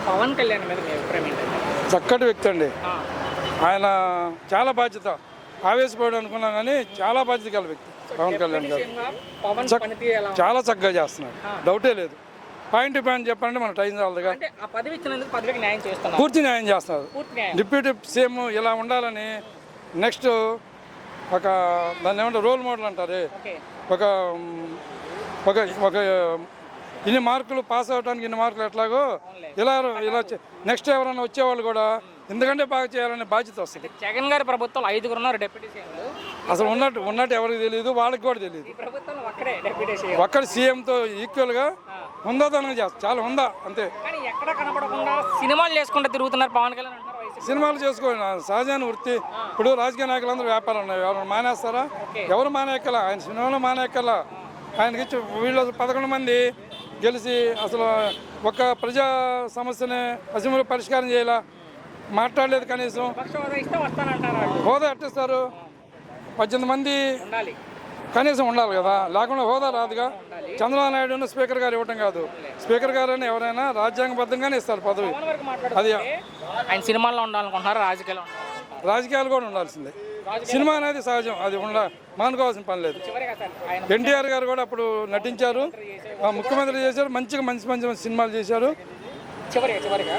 పవన్ కళ్యాణ్ మీద మీ అభిప్రాయం ఏంటంటే? చక్కటి వ్యక్తి అండి. ఆయన చాలా బాధ్యత, ఆవేశపడు అనుకున్నాం కానీ చాలా బాధ్యత గల వ్యక్తి పవన్ కళ్యాణ్ గారు. పవన్ పనితీరు ఎలా ఉంది? చాలా చక్కగా చేస్తున్నాడు, డౌటే లేదు. పాయింట్ టు పాయింట్ చెప్పాలంటే మన టైం చాలదుగా. అంటే ఆ పదవి ఇచ్చినందుకు పదవికి న్యాయం చేస్తున్నారు. పూర్తి న్యాయం చేస్తున్నారు. పూర్తి న్యాయం. డిప్యూటీ సీఎం ఇలా ఉండాలని నెక్స్ట్ ఒక దాన్ని ఏమంటారు రోల్ మోడల్ అంటారు. ఓకే. ఒక ఒక ఒక ఇన్ని మార్కులు పాస్ అవడానికి ఇన్ని మార్కులు ఎట్లాగో ఇలా ఇలా నెక్స్ట్ ఎవరైనా వచ్చేవాళ్ళు కూడా ఎందుకంటే బాగా చేయాలనే బాధ్యత వస్తుంది. జగన్ గారి ప్రభుత్వం 5 ఉన్నారు డిప్యూటీ సీఎంలు. అసలు ఉన్నట్టు ఎవరికి తెలియదు, వాళ్ళకి కూడా తెలియదు. ఈ ప్రభుత్వం ఒక్కడే డిప్యూటీ సీఎం. ఒక్కడి సీఎంతో ఈక్వల్గా హుందాతనంగా చేస్తారు, చాలా హుందా అంతే. కానీ ఎక్కడ కనపడకుండా సినిమాలు చేసుకుంటూ తిరుగుతున్నారు పవన్ కళ్యాణ్ అంటారు. వైసీపీ సినిమాలు చేసుకోవాలి సహజాన్ని వృత్తి. ఇప్పుడు రాజకీయ నాయకులందరూ వ్యాపారం ఉన్నాయి, ఎవరు మానేస్తారా? ఎవరు మానేక్కల, ఆయన సినిమాలో మానేక్కల. ఆయనకి ఇచ్చి వీళ్ళు 11 మంది గెలిచి అసలు ఒక్క ప్రజా సమస్యని అసెంబ్లీలో పరిష్కారం చేయాల మాట్లాడలేదు. కనీసం పక్ష హోదా ఇస్తే వస్తానంటారు వాళ్ళు. హోదా ఎట్టిస్తారు? 18 మంది ఉండాలి. కనీసం ఉండాలి కదా, లేకుండా హోదా రాదుగా. చంద్రబాబు నాయుడు స్పీకర్ గారు ఇవ్వటం కాదు, స్పీకర్ గారు అని ఎవరైనా రాజ్యాంగబద్ధంగానే ఇస్తారు పదవి. పవన్ వరకు అది మాట్లాడుతుంటే ఆయన సినిమాల్లో ఉండాలనుకుంటున్నారు, రాజకీయాల్లో ఉండాలనుకుంటున్నారు. రాజకీయాలు కూడా ఉండాల్సిందే. సినిమా అనేది సహజం, అది మానుకోవాల్సిన పని లేదు. చివరిగా సార్ ఆయన ఎన్టీఆర్ గారు కూడా అప్పుడు నటించారు, ముఖ్యమంత్రి చేశారు, మంచిగా మంచి మంచి సినిమాలు చేశారు. చివరిగా